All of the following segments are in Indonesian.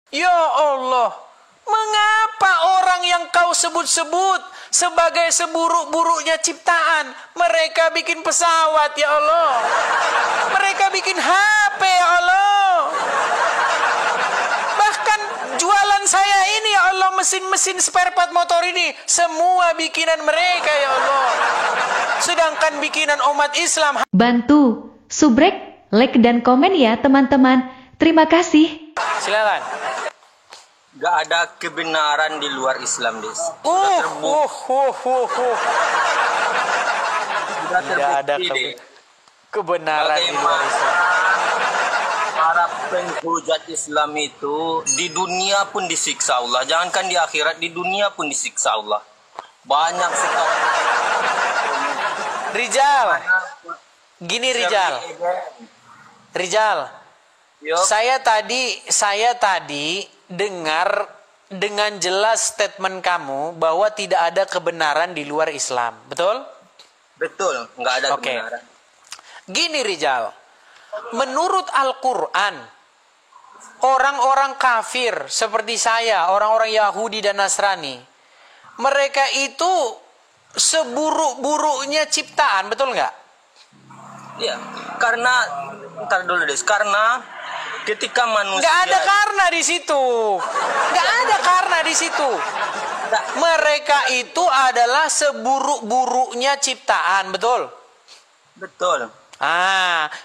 Ya Allah, mengapa orang yang kau sebut-sebut sebagai seburuk-buruknya ciptaan, mereka bikin pesawat ya Allah, mereka bikin HP ya Allah, bahkan jualan saya ini ya Allah, mesin-mesin spare part motor ini semua bikinan mereka ya Allah, sedangkan bikinan umat Islam. Bantu subrek, like dan komen ya teman-teman. Terima kasih. Silakan. Gak ada kebenaran di luar Islam, Des. Tidak ada kebenaran di luar Islam. Para penghujat Islam itu di dunia pun disiksa Allah. Jangankan di akhirat, di dunia pun disiksa Allah. Banyak sekali. Rijal, gini Rijal. Saya tadi dengar dengan jelas statement kamu bahwa tidak ada kebenaran di luar Islam, betul? Betul, nggak ada kebenaran. Gini Rijal, menurut Al-Quran, orang-orang kafir seperti saya, orang-orang Yahudi dan Nasrani, mereka itu seburuk-buruknya ciptaan, betul nggak? Iya, karena ntar dulu Des, karena ketika manusia nggak ada karena di situ, nggak ada karena di situ. Mereka itu adalah seburuk-buruknya ciptaan, betul? Betul.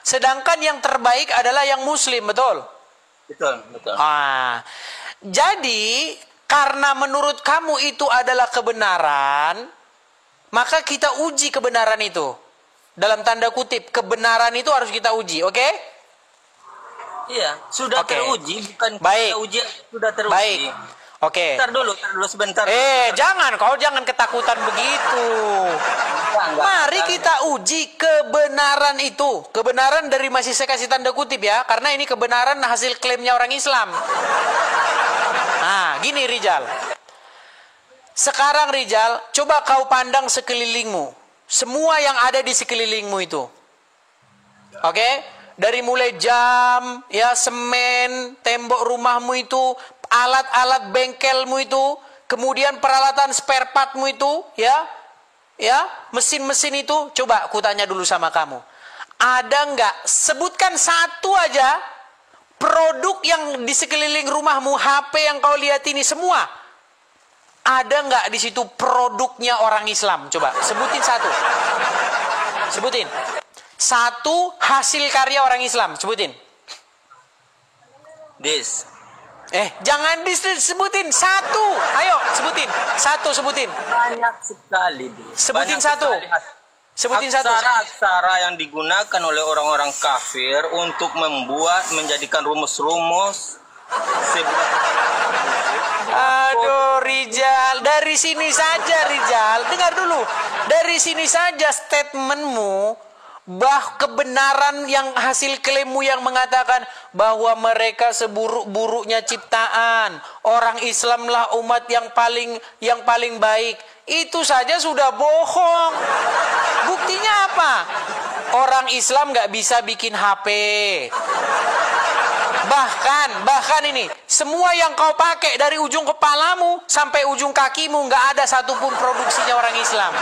Sedangkan yang terbaik adalah yang Muslim, betul? Betul. Jadi karena menurut kamu itu adalah kebenaran, maka kita uji kebenaran itu. Dalam tanda kutip, kebenaran itu harus kita uji, oke? Iya, sudah teruji, bukan baik. Kita uji, sudah teruji. Baik, oke. Ntar dulu sebentar. Jangan ketakutan begitu. Mari kita uji kebenaran itu. Kebenaran dari masih saya kasih tanda kutip ya, karena ini kebenaran hasil klaimnya orang Islam. Gini Rijal. Sekarang Rijal, coba kau pandang sekelilingmu. Semua yang ada di sekelilingmu itu. Oke? Dari mulai jam, ya semen, tembok rumahmu itu, alat-alat bengkelmu itu, kemudian peralatan spare partmu itu, ya, mesin-mesin itu, coba aku tanya dulu sama kamu. Ada nggak? Sebutkan satu aja produk yang di sekeliling rumahmu, HP yang kau lihat ini semua. Ada nggak di situ produknya orang Islam? Coba sebutin satu. Sebutin. Satu hasil karya orang Islam. Sebutin. Des. Jangan disebutin satu. Ayo sebutin. Satu sebutin. Banyak sekali. Des. Sebutin satu. Sebutin satu. Aksara yang digunakan oleh orang-orang kafir untuk menjadikan rumus-rumus. Aduh Rijal, dari sini saja Rijal, dengar dulu. Dari sini saja statementmu, kebenaran yang hasil klaimmu yang mengatakan bahwa mereka seburuk-buruknya ciptaan, orang Islamlah umat yang paling baik. Itu saja sudah bohong. Buktinya apa? Orang Islam nggak bisa bikin HP. Bahkan ini, semua yang kau pakai dari ujung kepalamu sampai ujung kakimu nggak ada satupun produksinya orang Islam.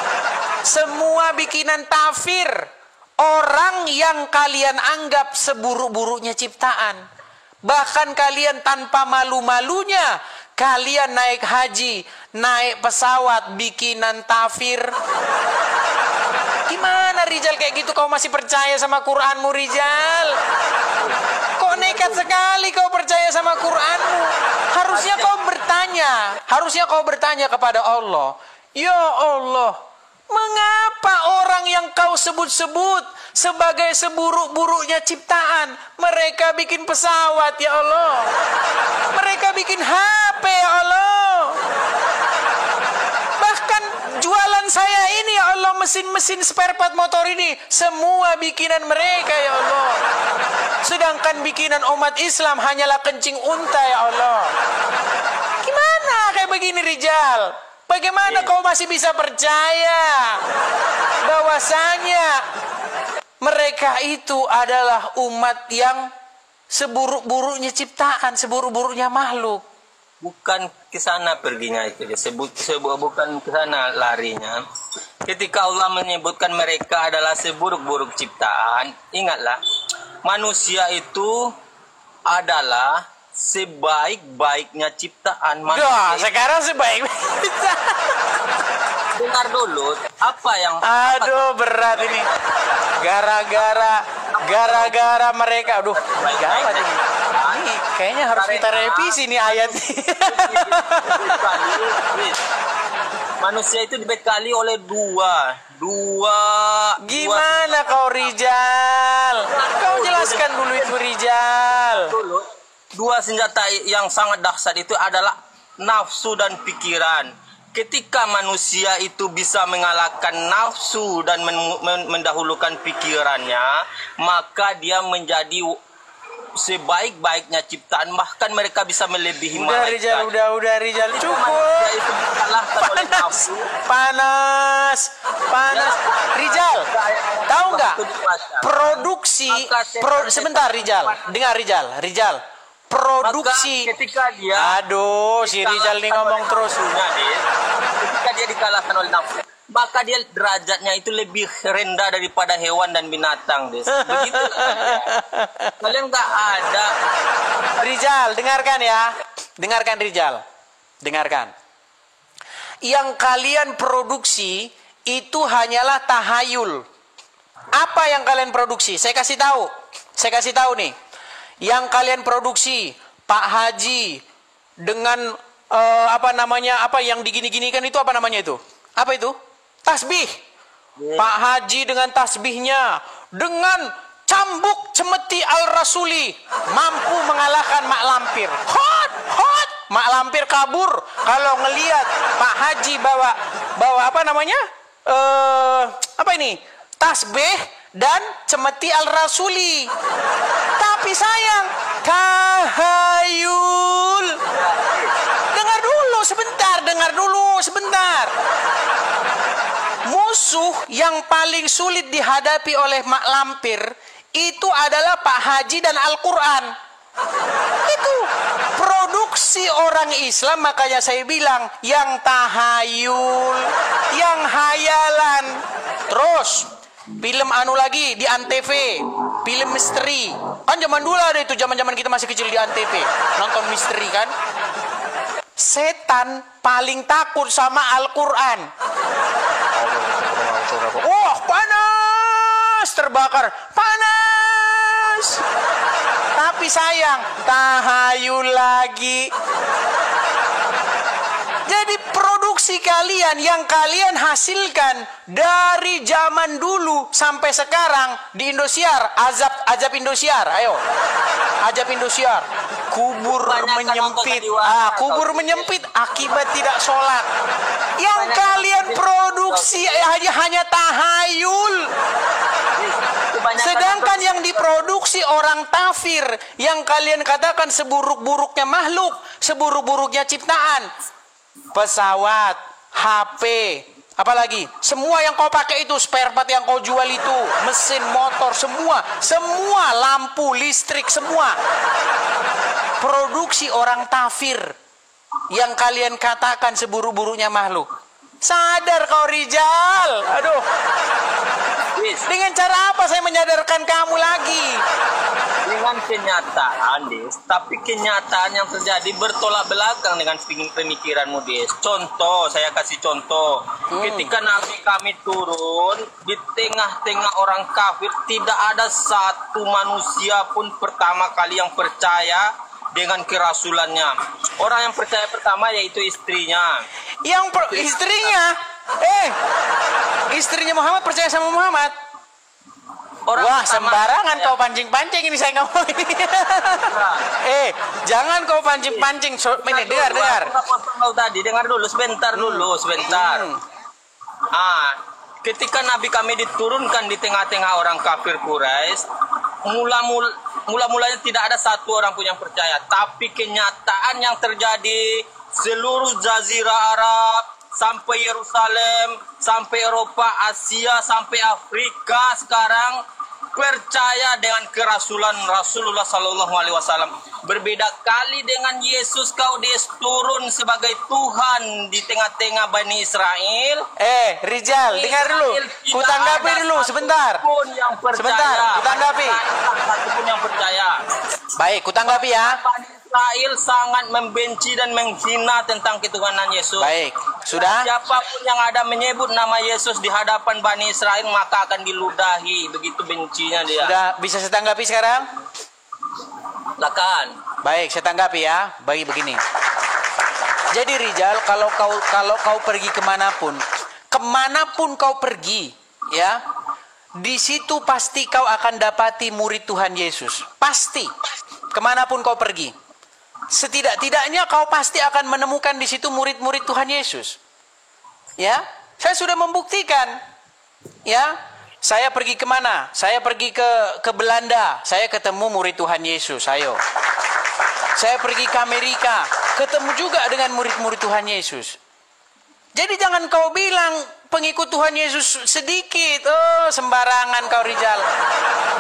Semua bikinan kafir, orang yang kalian anggap seburuk-buruknya ciptaan. Bahkan kalian tanpa malu-malunya, kalian naik haji, naik pesawat, bikinan kafir. Gimana Rijal kayak gitu kau masih percaya sama Quranmu Rijal? Kok nekat sekali kau percaya sama Quranmu? Harusnya kau bertanya kepada Allah. Ya Allah, mengapa orang yang kau sebut-sebut sebagai seburuk-buruknya ciptaan, mereka bikin pesawat ya Allah, mereka bikin HP ya Allah, bahkan jualan saya ini ya Allah, mesin-mesin spare part motor ini semua bikinan mereka ya Allah, sedangkan bikinan umat Islam hanyalah kencing unta ya Allah. Gimana kayak begini Rijal? Bagaimana kau masih bisa percaya bahwasanya mereka itu adalah umat yang seburuk-buruknya ciptaan, seburuk-buruknya makhluk. Bukan ke sana perginya itu dia. Bukan ke sana larinya. Ketika Allah menyebutkan mereka adalah seburuk-buruk ciptaan, ingatlah, manusia itu adalah sebaik-baiknya ciptaan. Wah, sekarang sebaik-baiknya. Dengar dulu, apa yang... Aduh, berat ini. Gara-gara mereka. Aduh, gawat ini. Ini kayaknya harus kita revisi nih ayat ini. Manusia itu dibekali oleh dua. Gimana kau Rijal? Kau jelaskan dulu itu Rijal. Dua senjata yang sangat dahsyat itu adalah nafsu dan pikiran. Ketika manusia itu bisa mengalahkan nafsu dan mendahulukan pikirannya, maka dia menjadi sebaik-baiknya ciptaan, bahkan mereka bisa melebihi malaikat. Udah Rijal, cukup. Itu dikalahkan oleh nafsu. Panas. Rijal, tahu nggak? Sebentar Rijal, dengar Rijal. Produksi. Maka ketika dia, aduh, si Rijal nih ngomong terus. Ketika dia dikalahkan oleh nafsu, maka dia derajatnya itu lebih rendah daripada hewan dan binatang, Des. Begitu. Kalian nggak ada. Rijal, dengarkan ya. Dengarkan Rijal. Dengarkan. Yang kalian produksi itu hanyalah tahayul. Apa yang kalian produksi? Saya kasih tahu nih. Yang kalian produksi, Pak Haji dengan apa yang digini-ginikan itu apa namanya itu? Apa itu? Tasbih. Pak Haji dengan tasbihnya, dengan cambuk cemeti al-rasuli, mampu mengalahkan Mak Lampir. Hot! Mak Lampir kabur kalau ngelihat Pak Haji bawa apa namanya? Apa ini? Tasbih dan cemeti al-rasuli. Tapi sayang, tahayul. Dengar dulu sebentar. Musuh yang paling sulit dihadapi oleh Mak Lampir itu adalah Pak Haji dan Al-Quran. Itu produksi orang Islam, makanya saya bilang yang tahayul, yang hayalan. Terus film lagi di Antv, film misteri. Kan zaman dulu ada itu, zaman kita masih kecil di Antv, nonton misteri kan. Setan paling takut sama Al-Quran. Wah, panas, terbakar, panas. Tapi sayang, tahayul lagi. Jadi produksi kalian yang kalian hasilkan dari zaman dulu sampai sekarang di Indosiar, azab Indosiar, ayo. Azab Indosiar. Kubur menyempit akibat tidak sholat. Yang kalian produksi hanya tahayul. Sedangkan yang diproduksi orang kafir, yang kalian katakan seburuk-buruknya makhluk, seburuk-buruknya ciptaan, pesawat, HP, apalagi semua yang kau pakai itu, spare part yang kau jual itu, mesin motor, semua lampu listrik, semua produksi orang kafir yang kalian katakan seburuk-buruknya makhluk. Sadar kau Rijal. Aduh. Dengan cara apa saya menyadarkan kamu lagi? Dengan kenyataan, Des. Tapi kenyataan yang terjadi bertolak belakang dengan pemikiranmu, Des. Contoh, saya kasih contoh. Ketika Nabi kami turun di tengah-tengah orang kafir, tidak ada satu manusia pun pertama kali yang percaya dengan kerasulannya. Orang yang percaya pertama yaitu istrinya. Istrinya Muhammad percaya sama Muhammad. Wah, sembarangan kau pancing-pancing ini saya ngomong ini. Jangan kau pancing-pancing. Ini dengar. Tadi dengar dulu sebentar. Ketika Nabi kami diturunkan di tengah-tengah orang kafir Quraisy, mula-mulanya tidak ada satu orang pun yang percaya. Tapi kenyataan yang terjadi seluruh Jazirah Arab, sampai Yerusalem, sampai Eropa, Asia, sampai Afrika sekarang, percaya dengan kerasulan Rasulullah Sallallahu Alaihi Wasallam. Berbeda kali dengan Yesus, kau turun sebagai Tuhan di tengah-tengah Bani Israel. Rizal, dengar dulu. Kutanggapi dulu sebentar. Sebentar, kutanggapi. Satu pun yang percaya. Baik, kutanggapi ya. Bani Israel sangat membenci dan menghina tentang ketuhanan Yesus. Baik, sudah. Siapapun yang ada menyebut nama Yesus di hadapan Bani Israel maka akan diludahi. Begitu bencinya dia. Sudah bisa saya tanggapi sekarang? Silakan. Baik, saya tanggapi ya. Bagi begini. Jadi Rizal, kalau kau pergi kemanapun kau pergi, ya, di situ pasti kau akan dapati murid Tuhan Yesus. Pasti, kemanapun kau pergi. Setidak-tidaknya kau pasti akan menemukan di situ murid-murid Tuhan Yesus. Ya, saya sudah membuktikan. Ya, saya pergi kemana? Saya pergi ke Belanda, saya ketemu murid Tuhan Yesus. Ayo. Saya pergi ke Amerika, ketemu juga dengan murid-murid Tuhan Yesus. Jadi jangan kau bilang pengikut Tuhan Yesus sedikit. Oh, sembarangan kau Rizal.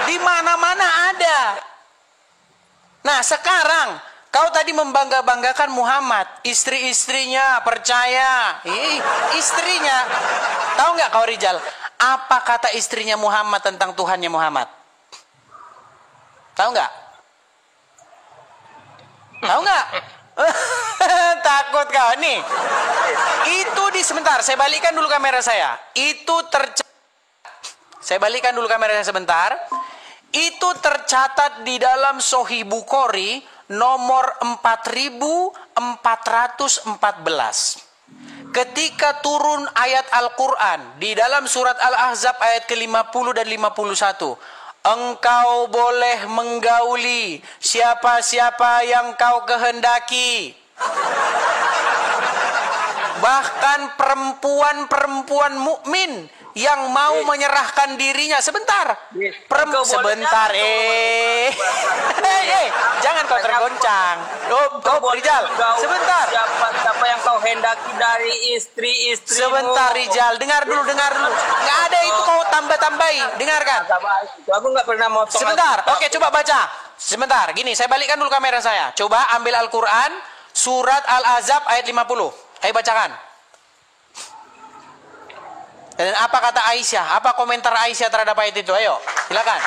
Di mana-mana ada. Nah, sekarang kau tadi membangga-banggakan Muhammad, istri-istrinya percaya. Istrinya. Tahu nggak kau Rizal? Apa kata istrinya Muhammad tentang Tuhannya Muhammad? Tahu nggak? Tahu nggak? Takut kau nih. Itu sebentar, saya balikan dulu kamera saya. Saya balikan dulu kamera saya sebentar. Itu tercatat di dalam Sahih Bukhari nomor 4414. Ketika turun ayat Al-Quran di dalam surat Al-Ahzab ayat ke-50 dan 51. Engkau boleh menggauli siapa-siapa yang kau kehendaki. Bahkan perempuan-perempuan mukmin yang mau menyerahkan dirinya. Sebentar. Sebentar. Jangan kau tergoncang. Rizal, sebentar. Siapa yang kau hendaki dari istri-istrimu? Sebentar Rizal, dengar dulu. Nggak ada itu kau tambah-tambahi. Dengarkan. Aku nggak pernah motong. Sebentar. Oke, coba baca. Sebentar. Gini, saya balikkan dulu kamera saya. Coba ambil Al-Quran, surat Al-Ahzab ayat 50. Ayo bacakan. Dan apa kata Aisyah? Apa komentar Aisyah terhadap ayat itu? Ayo, silakan.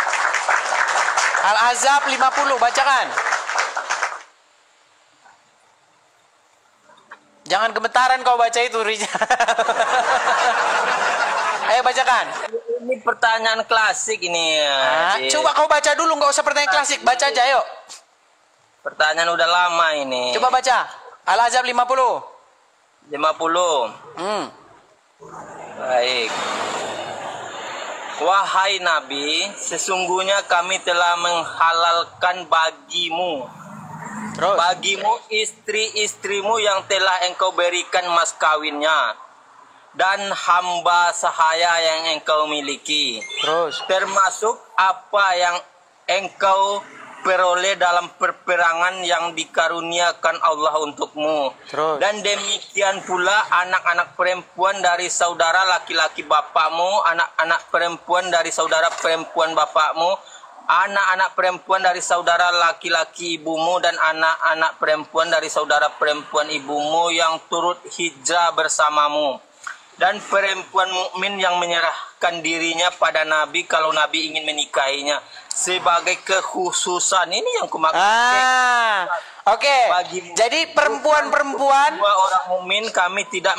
Al-Ahzab 50, bacakan. Jangan gemetaran kau baca itu, Rizal. Ayo bacakan. Ini pertanyaan klasik ini. Coba kau baca dulu, nggak usah pertanyaan klasik. Baca aja, ayo. Pertanyaan udah lama ini. Coba baca. Al-Ahzab 50. 50. Baik. Wahai Nabi, sesungguhnya kami telah menghalalkan bagimu istri-istrimu yang telah engkau berikan mas kawinnya dan hamba sahaya yang engkau miliki. Termasuk apa yang engkau peroleh dalam peperangan yang dikaruniakan Allah untukmu. Dan demikian pula anak-anak perempuan dari saudara laki-laki bapakmu, anak-anak perempuan dari saudara perempuan bapakmu, anak-anak perempuan dari saudara laki-laki ibumu, dan anak-anak perempuan dari saudara perempuan ibumu yang turut hijrah bersamamu. Dan perempuan mukmin yang menyerahkan dirinya pada Nabi kalau Nabi ingin menikahinya. Sebagai kekhususan ini yang kumaksud. Oke. Jadi perempuan-perempuan semua orang mukmin kami tidak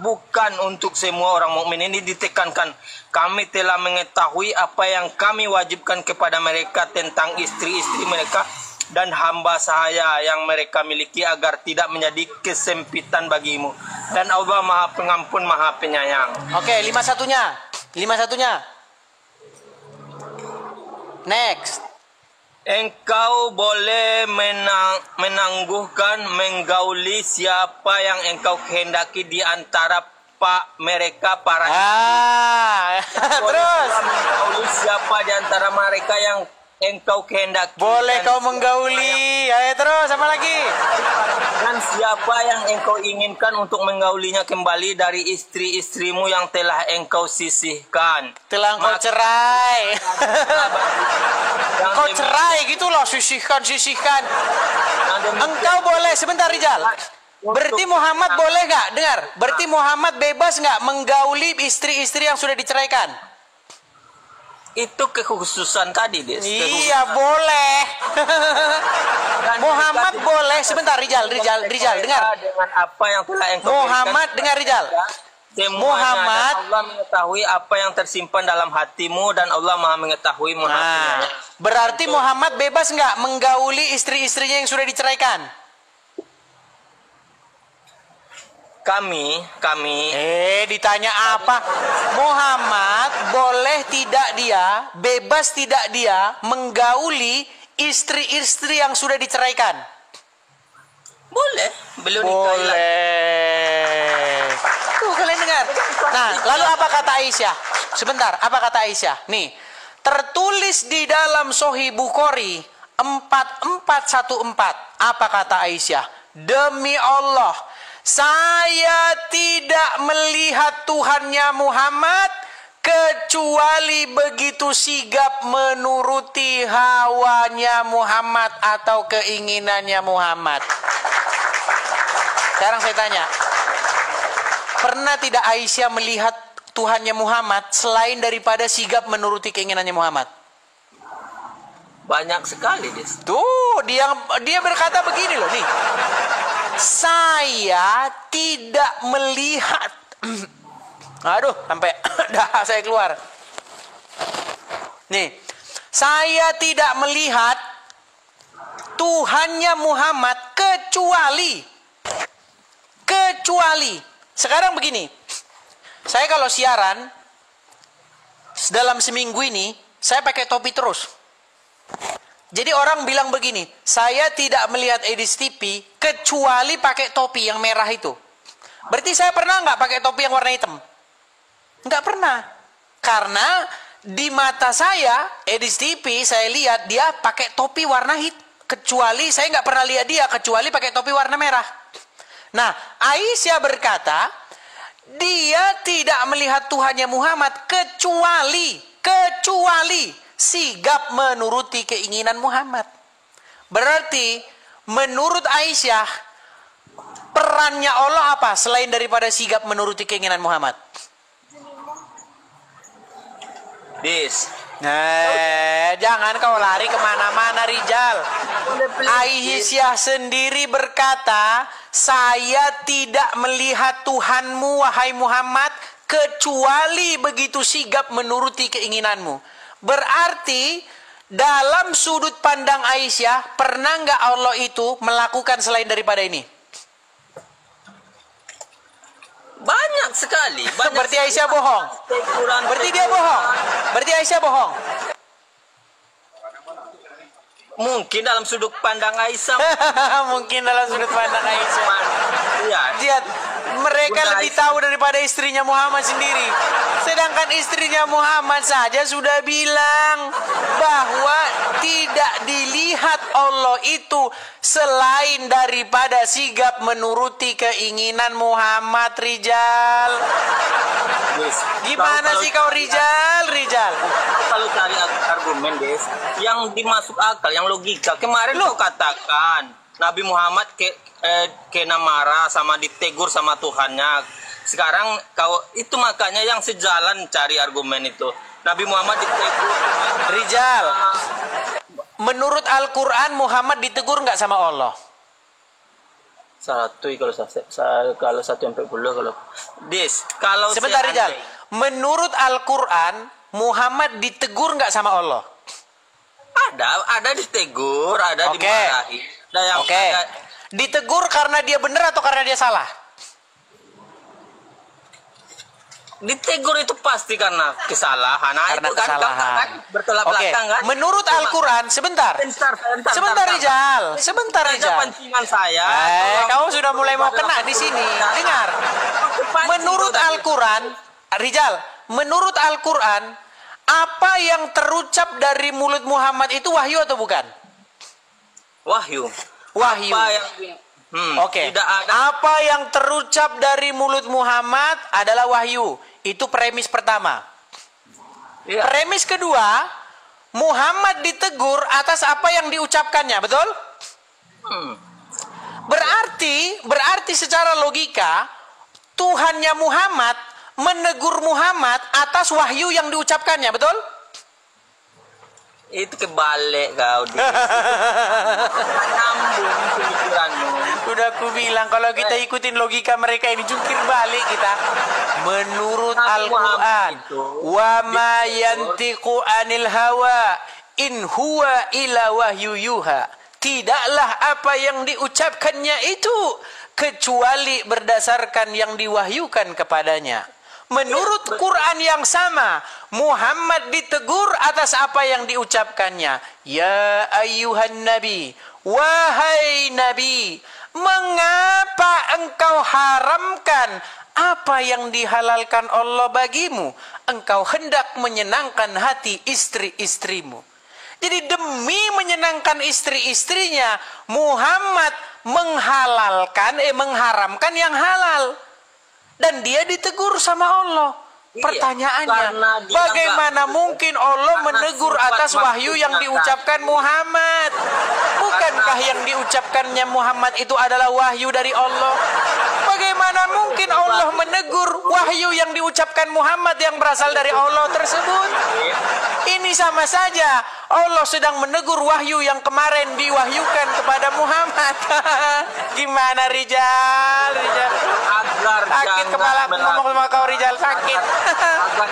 bukan untuk semua orang mukmin, ini ditekankan. Kami telah mengetahui apa yang kami wajibkan kepada mereka tentang istri-istri mereka dan hamba sahaya yang mereka miliki agar tidak menjadi kesempitan bagimu. Dan Allah Maha Pengampun, Maha Penyayang. Oke, 51-nya. Next. Engkau boleh menangguhkan, menggauli siapa yang engkau kehendaki di antara mereka para terus menggauli siapa di antara mereka yang engkau kehendaki. Boleh Dan kau menggauli. Ayo terus, apa lagi? Dan siapa yang engkau inginkan untuk menggaulinya kembali dari istri-istrimu yang telah engkau sisihkan. Telah kau cerai. Kau cerai gitu loh, sisihkan. Engkau boleh, sebentar Rijal. Berarti Muhammad boleh nggak? Dengar, berarti Muhammad bebas nggak menggauli istri-istri yang sudah diceraikan? Itu kekhususan tadi, Des. Iya, boleh. Muhammad boleh. Sebentar, Rijal, dengar. Dengan apa yang telah engkau Muhammad, dengar Rijal. Muhammad, Allah mengetahui apa yang tersimpan dalam hatimu dan Allah Maha mengetahui hatimu. Berarti Muhammad bebas nggak menggauli istri-istrinya yang sudah diceraikan? Kami Ditanya apa? Muhammad boleh tidak dia, bebas tidak dia menggauli istri-istri yang sudah diceraikan? boleh, belum nikah lagi. Boleh. Tuh kalian dengar. Nah, lalu apa kata Aisyah? Sebentar, apa kata Aisyah? Nih, tertulis di dalam Sahih Bukhari 4414. Apa kata Aisyah? Demi Allah, saya tidak melihat Tuhannya Muhammad kecuali begitu sigap menuruti hawanya Muhammad atau keinginannya Muhammad. Sekarang saya tanya, pernah tidak Aisyah melihat Tuhannya Muhammad selain daripada sigap menuruti keinginannya Muhammad? Banyak sekali, Des. Tuh, dia berkata begini loh nih. Saya tidak melihat. Aduh, sampai dah saya keluar. Nih, saya tidak melihat Tuhannya Muhammad kecuali. Sekarang begini. Saya kalau siaran dalam seminggu ini saya pakai topi terus. Jadi orang bilang begini, saya tidak melihat Edis TV kecuali pakai topi yang merah itu. Berarti saya pernah nggak pakai topi yang warna hitam? Nggak pernah. Karena di mata saya, Edis TV saya lihat dia pakai topi warna hitam. Kecuali saya nggak pernah lihat dia kecuali pakai topi warna merah. Nah, Aisyah berkata, dia tidak melihat Tuhannya Muhammad kecuali sigap menuruti keinginan Muhammad. Berarti menurut Aisyah, perannya Allah apa selain daripada sigap menuruti keinginan Muhammad? Jangan kau lari kemana-mana, Rijal. Aisyah sendiri berkata, saya tidak melihat Tuhanmu, wahai Muhammad, kecuali begitu sigap menuruti keinginanmu. Berarti dalam sudut pandang Aisyah, pernah nggak Allah itu melakukan selain daripada ini? Banyak sekali. Berarti Aisyah bohong. Berarti dia bohong. Berarti Aisyah bohong. Mungkin dalam sudut pandang Aisyah. Mungkin dalam sudut pandang Aisyah. Iya. Lihat, mereka Bunda lebih Aisyah tahu daripada istrinya Muhammad sendiri. Sedangkan istrinya Muhammad saja sudah bilang bahwa tidak dilihat Allah itu selain daripada sigap menuruti keinginan Muhammad, Rijal. Yes. Gimana sih kau Rijal? Kalau cari argumen, Des, yang dimasuk akal, yang logika. Kemarin kau katakan Nabi Muhammad kena marah sama ditegur sama Tuhannya. Sekarang kau itu makanya yang sejalan cari argumen itu. Nabi Muhammad ditegur. Rijal, menurut Al-Quran Muhammad ditegur nggak sama Allah? Kalau 1-40 kalau Des, kalau sebentar Rijal, menurut Al-Quran Muhammad ditegur nggak sama Allah? Ada ditegur, ada dimarahi. Ditegur karena dia benar atau karena dia salah? Ditegur itu pasti karena kesalahan. Nah, Karena itu kan, kesalahan. kan bertolak belakang kan? Menurut Al-Quran, sebentar Rijal. Kepentingan saya. Kamu sudah mulai mau kena di sini. Dengar. Menurut Al-Quran, Rijal, menurut Al-Quran, Apa yang terucap dari mulut Muhammad itu wahyu atau bukan? Wahyu. Wahyu. Apa yang Oke. tidak ada. Apa yang terucap dari mulut Muhammad adalah wahyu. Itu premis pertama. Iya. Premis kedua, Muhammad ditegur atas apa yang diucapkannya, betul? Berarti secara logika Tuhannya Muhammad menegur Muhammad atas wahyu yang diucapkannya, betul? Itu kebalik kau. Nyambung pemikiranmu. Udah aku bilang kalau kita ikutin logika mereka ini jungkir balik kita. Menurut Al-Quran, wa ma yantiqu anil hawa in huwa ila wahyu yuha. Tidaklah apa yang diucapkannya itu kecuali berdasarkan yang diwahyukan kepadanya. Menurut Quran yang sama, Muhammad ditegur atas apa yang diucapkannya. Ya ayyuhan nabi, wahai nabi, mengapa engkau haramkan apa yang dihalalkan Allah bagimu? Engkau hendak menyenangkan hati istri-istrimu. Jadi demi menyenangkan istri-istrinya, Muhammad mengharamkan yang halal. Dan dia ditegur sama Allah. Pertanyaannya, bagaimana mungkin Allah menegur atas wahyu yang diucapkan Muhammad? Bukankah yang diucapkannya Muhammad itu adalah wahyu dari Allah? Bagaimana mungkin Allah menegur wahyu yang diucapkan Muhammad yang berasal dari Allah tersebut? Ini sama saja Allah sedang menegur wahyu yang kemarin diwahyukan kepada Muhammad. Gimana Rijal? Sakit kepala ngomong sama kau Rijal, sakit. Agar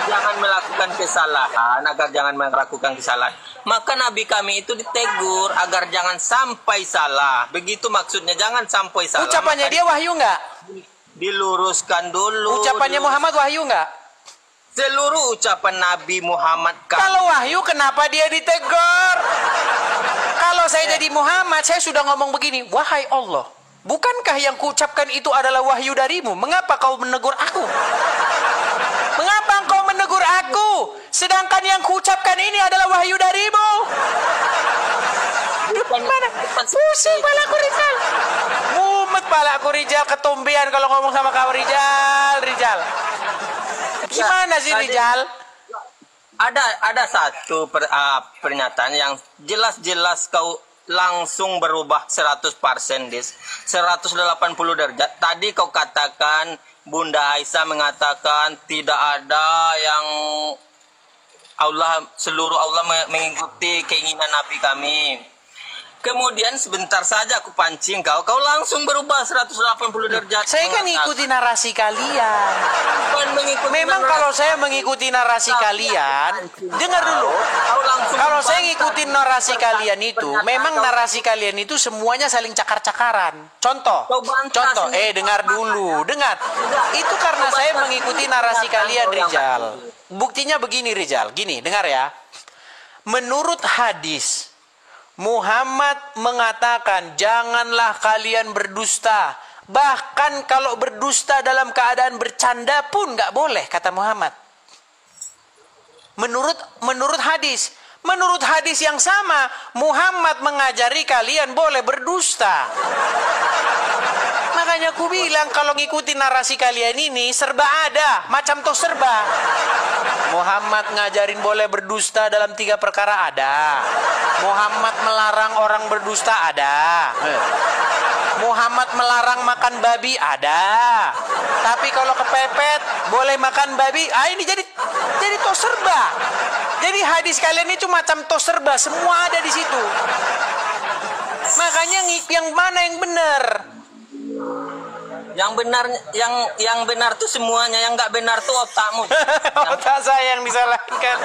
jangan melakukan kesalahan. Maka Nabi kami itu ditegur agar jangan sampai salah. Begitu maksudnya, jangan sampai salah. Ucapannya dia wahyu nggak? Diluruskan dulu. Ucapannya Muhammad wahyu nggak? Seluruh ucapan Nabi Muhammad kalau wahyu kenapa dia ditegur? Kalau saya jadi Muhammad, saya sudah ngomong begini, wahai Allah, bukankah yang kuucapkan itu adalah wahyu darimu? Mengapa kau menegur aku? Mengapa engkau menegur aku? Sedangkan yang kuucapkan ini adalah wahyu darimu. Gimana? Pusing palaku Rizal. Mumet palaku Rizal, ketumbian kalau ngomong sama kau Rizal. Gimana sih Rizal? Ada satu pernyataan yang jelas-jelas kau langsung berubah 100% Dis. 180 derajat. Tadi kau katakan Bunda Aisyah mengatakan tidak ada yang seluruh Allah mengikuti keinginan Nabi kami. Kemudian sebentar saja aku pancing kau langsung berubah 180 derajat. Saya kan ngikuti narasi kalian. Memang kalau saya mengikuti narasi kalian, dengar dulu. Kalau saya ngikutin narasi kalian itu, memang narasi kalian itu semuanya saling cakar-cakaran. Contoh. Dengar dulu, dengar. Itu karena saya mengikuti narasi kalian, Rizal. Buktinya begini, Rizal. Gini, dengar ya. Menurut hadis, Muhammad mengatakan, janganlah kalian berdusta. Bahkan kalau berdusta dalam keadaan bercanda pun nggak boleh, kata Muhammad. Menurut hadis. Menurut hadis yang sama, Muhammad mengajari kalian boleh berdusta. Makanya aku bilang kalau ngikutin narasi kalian ini serba ada, macam toh serba. Muhammad ngajarin boleh berdusta dalam 3 perkara ada. Muhammad melarang orang berdusta ada. Muhammad melarang makan babi ada. Tapi kalau kepepet boleh makan babi. Ini jadi toh serba. Jadi hadis kalian itu macam toh serba, semua ada di situ. Makanya yang mana yang benar? Yang benar tuh semuanya, yang nggak benar tuh otakmu. Otak saya yang disalahkan.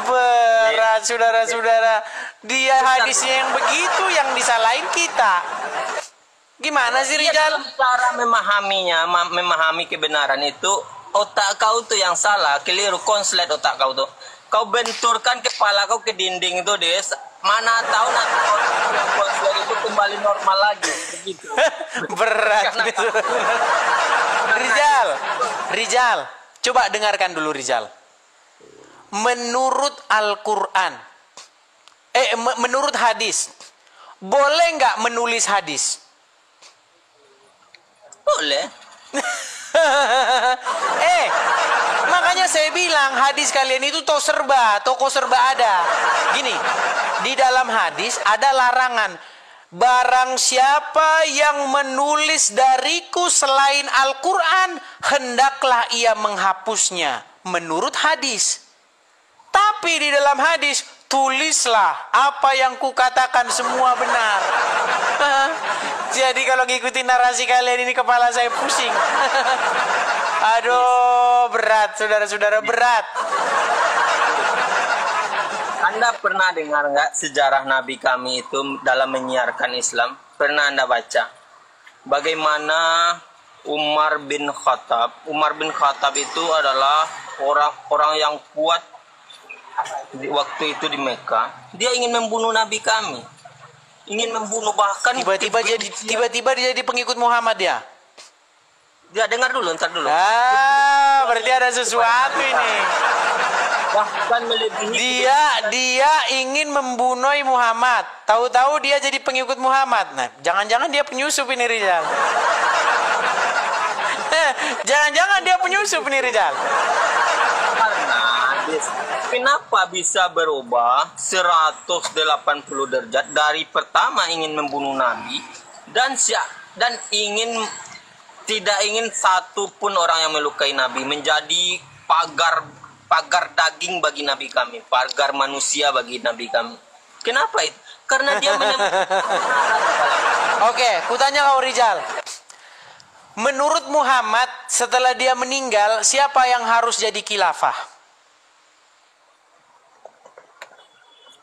Berat saudara-saudara. Dia hadisnya yang begitu yang disalahin kita. Gimana sih Rizal? Cara memahami kebenaran itu otak kau tuh yang salah, keliru, konslet otak kau tuh. Kau benturkan kepala kau ke dinding itu, Des. Mana tahu nanti konslet itu kembali normal lagi, begitu. Berat. Rizal, coba dengarkan dulu Rizal. menurut Al-Quran, menurut hadis, boleh nggak menulis hadis? Boleh. Makanya saya bilang hadis kalian itu toko serba ada. Gini, di dalam hadis ada larangan. Barang siapa yang menulis dariku selain Al-Quran, hendaklah ia menghapusnya. Menurut hadis. Tapi di dalam hadis, tulislah apa yang kukatakan semua benar. Jadi kalau ngikutin narasi kalian ini kepala saya pusing. Aduh, berat saudara-saudara, berat. Anda pernah dengar nggak sejarah Nabi kami itu dalam menyiarkan Islam? Pernah Anda baca? Bagaimana Umar bin Khattab itu adalah orang yang kuat di waktu itu di Mekah. Dia ingin membunuh Nabi kami. Ingin membunuh, bahkan tiba-tiba dia jadi pengikut Muhammad ya. Dia dengar dulu, ntar dulu. Berarti ada sesuatu ini. Bahkan melebihi dia ingin membunuh Muhammad. Tahu-tahu dia jadi pengikut Muhammad. Nah, jangan-jangan dia penyusup ini, Rizal. Jangan-jangan dia penyusup ini, Rizal. Kenapa bisa berubah 180 derajat dari pertama ingin membunuh Nabi dan tidak ingin satu pun orang yang melukai Nabi, menjadi pagar daging bagi Nabi kami, pagar manusia bagi Nabi kami. Kenapa itu? Karena dia Oke, kutanya kau Rizal. Menurut Muhammad setelah dia meninggal, siapa yang harus jadi khilafah?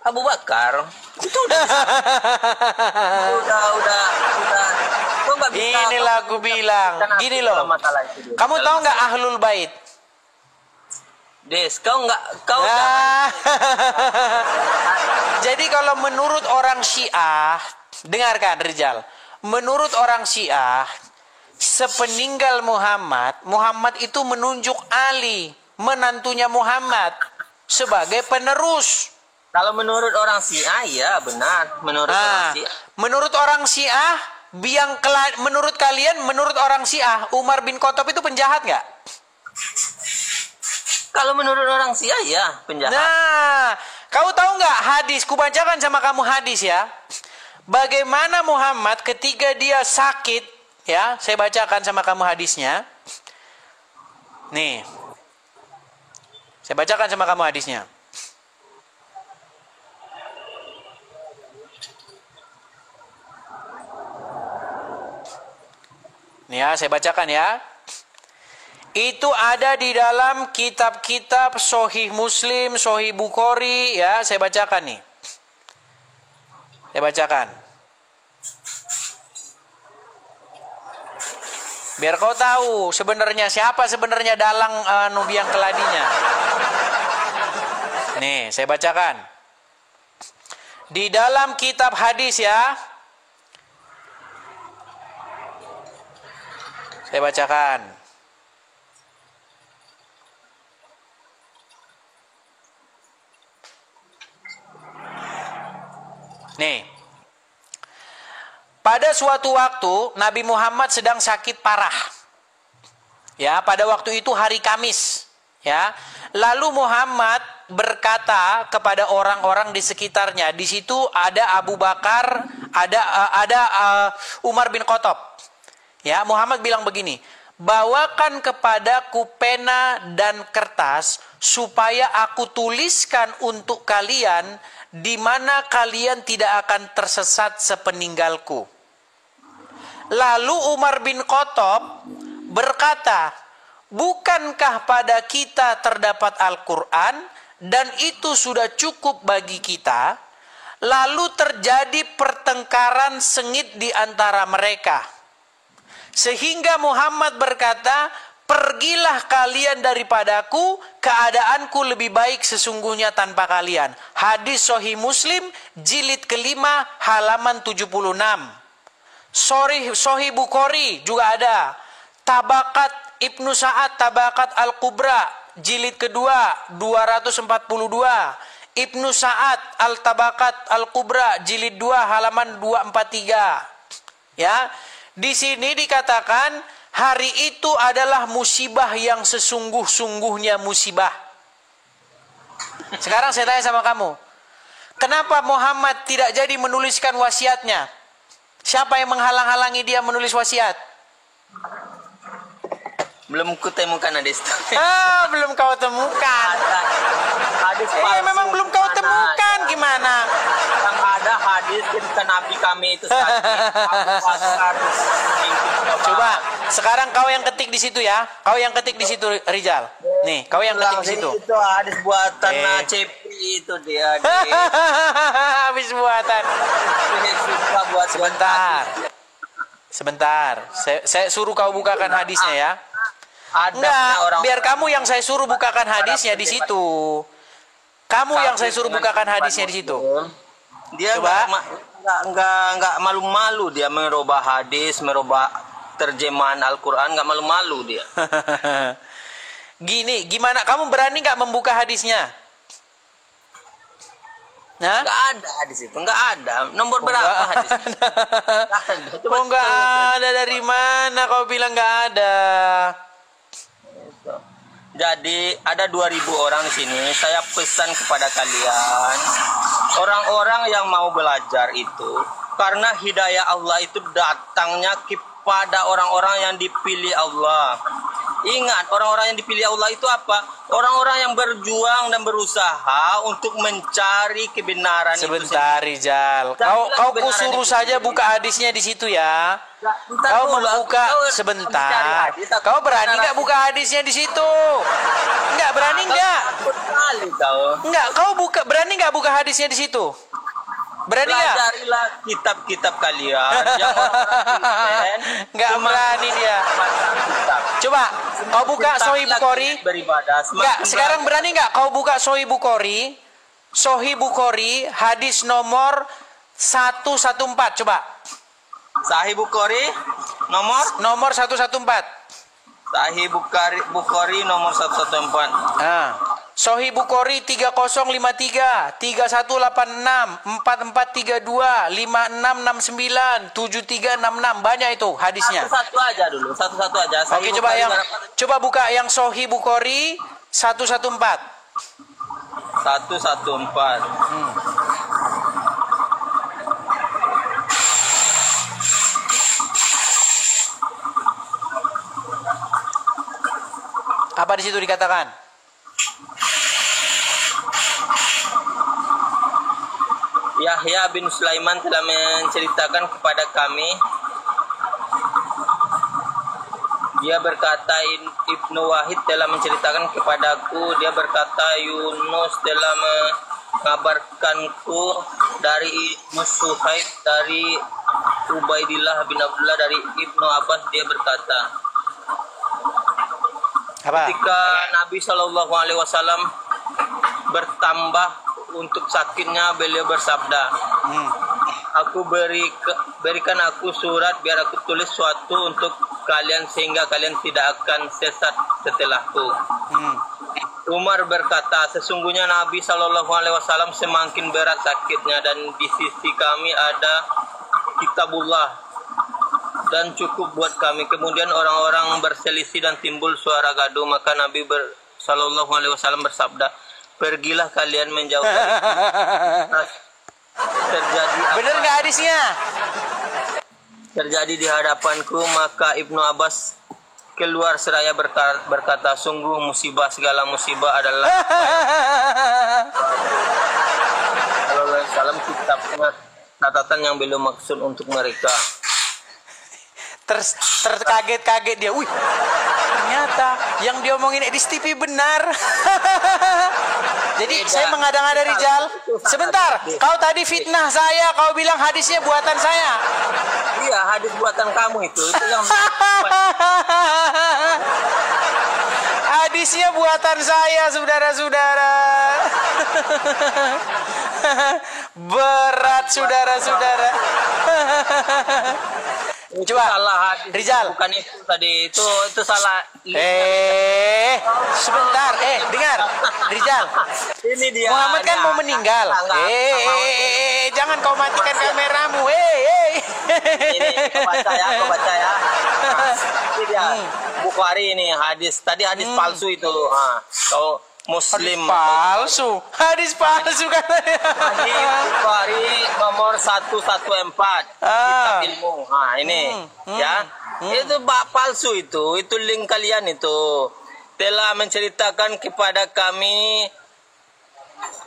Abu Bakar. Itu udah. Inilah aku bilang. Gini loh. Kamu tahu nggak Ahlul Bait? Des, kau Jadi kalau menurut orang Syiah, dengarkan Rizal. Menurut orang Syiah, sepeninggal Muhammad itu menunjuk Ali, menantunya Muhammad, sebagai penerus. Kalau menurut orang Syiah, ya benar. Menurut orang Syiah, menurut kalian, menurut orang Syiah, Umar bin Khattab itu penjahat nggak? Kalau menurut orang Syiah, ya penjahat. Nah, kau tahu nggak hadis? Kubacakan sama kamu hadis ya. Bagaimana Muhammad ketika dia sakit, ya, saya bacakan sama kamu hadisnya. Nih, saya bacakan sama kamu hadisnya. Nih ya, saya bacakan ya. Itu ada di dalam kitab-kitab Sahih Muslim, Sahih Bukhari, ya, saya bacakan nih. Saya bacakan. Biar kau tahu sebenarnya siapa sebenarnya dalang Nubiang Keladinya. Nih, saya bacakan. Di dalam kitab hadis ya. Saya bacakan. Nih. Pada suatu waktu Nabi Muhammad sedang sakit parah. Ya, pada waktu itu hari Kamis, ya. Lalu Muhammad berkata kepada orang-orang di sekitarnya, di situ ada Abu Bakar, ada Umar bin Khattab. Ya, Muhammad bilang begini, bawakan kepadaku pena dan kertas supaya aku tuliskan untuk kalian di mana kalian tidak akan tersesat sepeninggalku. Lalu Umar bin Khattab berkata, bukankah pada kita terdapat Al-Quran dan itu sudah cukup bagi kita? Lalu terjadi pertengkaran sengit di antara mereka. Sehingga Muhammad berkata, pergilah kalian daripadaku, keadaanku lebih baik sesungguhnya tanpa kalian. Hadis Sahih Muslim, jilid kelima, halaman 76. Sahih Bukhari juga ada. Tabakat Ibnu Sa'ad, Tabakat Al-Kubra, jilid kedua 242. Ibnu Sa'ad Al-Tabaqat Al-Kubra jilid 2 halaman 243. Ya, di sini dikatakan hari itu adalah musibah yang sesungguh-sungguhnya musibah. Sekarang saya tanya sama kamu, kenapa Muhammad tidak jadi menuliskan wasiatnya? Siapa yang menghalang-halangi dia menulis wasiat? Belum kutemukan hadis. Belum kau temukan. Hadis palsu. Memang belum kau temukan, gimana? Yang ada hadis ketika Nabi kami itu sakit. Coba, sekarang kau yang ketik di situ ya. Kau yang ketik di situ, Rizal. Nih, kau yang ketik di situ. Itu hadis buatan Cepri itu dia. Habis buatan. Sebentar. Saya suruh kau bukakan hadisnya ya. Enggak, biar kamu yang saya suruh bukakan hadisnya di situ. Kamu yang saya suruh bukakan hadisnya di situ. Dia enggak malu-malu dia merubah hadis, merubah terjemahan Al-Qur'an, enggak malu-malu dia. Gimana kamu berani enggak membuka hadisnya? Nah? Enggak ada hadis itu, enggak ada. Nomor berapa hadis? Enggak ada, dari mana kau bilang enggak ada? Jadi ada 2.000 orang di sini. Saya pesan kepada kalian, orang-orang yang mau belajar itu, karena hidayah Allah itu datangnya kepada orang-orang yang dipilih Allah. Ingat, orang-orang yang dipilih Allah itu apa? Orang-orang yang berjuang dan berusaha untuk mencari kebenaran. Sebentar, Rizal. Kau suruh saja buka hadisnya di situ ya. Kau membuka sebentar. Kau berani nggak buka hadisnya di situ? Nggak berani nggak? Nggak. Kau berani nggak buka hadisnya di situ? Berani nggak? Pelajarilah kitab-kitab kalian. Nggak berani dia. Coba kau buka Sahih Bukhari. Nggak. Sekarang berani nggak kau buka Sahih Bukhari? Sahih Bukhari hadis nomor 114. Coba. Sahih Bukhari nomor 114. Sahih Bukhari nomor 114. Sahih Bukhari 3053, 3186, 4432, 5669, 7366. Banyak itu hadisnya. Satu-satu aja dulu, satu-satu aja. Oke, coba buka yang Sahih Bukhari 114. 114. Apa di situ dikatakan? Yahya bin Sulaiman telah menceritakan kepada kami. Dia berkata, Ibnu Wahid telah menceritakan kepadaku. Dia berkata, Yunus telah mengabarkanku dari Ibnu Suhaib, dari Ubaidillah bin Abdullah, dari Ibnu Abbas. Dia berkata, ketika Nabi SAW bertambah untuk sakitnya, beliau bersabda, aku berikan aku surat biar aku tulis suatu untuk kalian sehingga kalian tidak akan sesat setelahku. Umar berkata, sesungguhnya Nabi SAW semakin berat sakitnya dan di sisi kami ada kitabullah dan cukup buat kami. Kemudian orang-orang berselisih dan timbul suara gaduh, maka Nabi SAW bersabda, pergilah kalian menjauh dari terjadi apa? Bener nggak hadisnya? Terjadi di hadapanku. Maka Ibnu Abbas keluar seraya berkata, sungguh musibah, segala musibah adalah SAW kitab catatan yang belum maksud untuk mereka. Terkaget-kaget dia. Wih, ternyata yang dia omongin di TV benar. Jadi saya mengada-ngada Rizal. Sebentar, kau tadi fitnah saya, kau bilang hadisnya buatan saya. Iya, hadis buatan kamu itu yang hadisnya buatan saya, saudara-saudara. Berat, saudara-saudara. Itu Coba. salah hadis. Rizal. Bukan itu tadi. Itu salah. Sebentar. Dengar. Rizal. Ini dia. Muhammad kan mau meninggal. Jangan kau matikan kameramu. Ini kau baca ya. Nah, ini dia. Bukhari ini hadis. Tadi hadis palsu itu. Kau Muslim. Hadis palsu katanya. Hadis Bukhari nomor 114. Kitab ilmu. Ini ya. Itu palsu itu. Itu link kalian itu. Telah menceritakan kepada kami,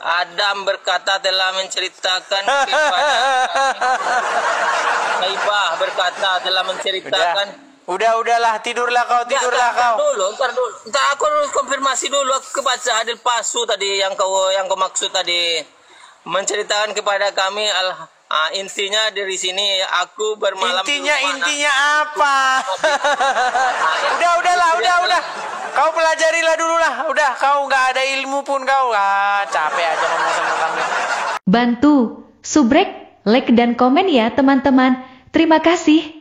Adam berkata telah menceritakan kepada Saibah berkata telah menceritakan. Udahlah, tidurlah kau. Ntar dulu. Ntar aku harus konfirmasi dulu. Aku baca hadis palsu tadi yang kau maksud tadi. Menceritakan kepada kami intinya dari sini aku bermalam. Intinya apa? Udah. Kau pelajarilah dulu lah. Udah, kau nggak ada ilmu pun kau. Capek aja ngomong sama kami. Bantu, subrek, like dan komen ya teman-teman. Terima kasih.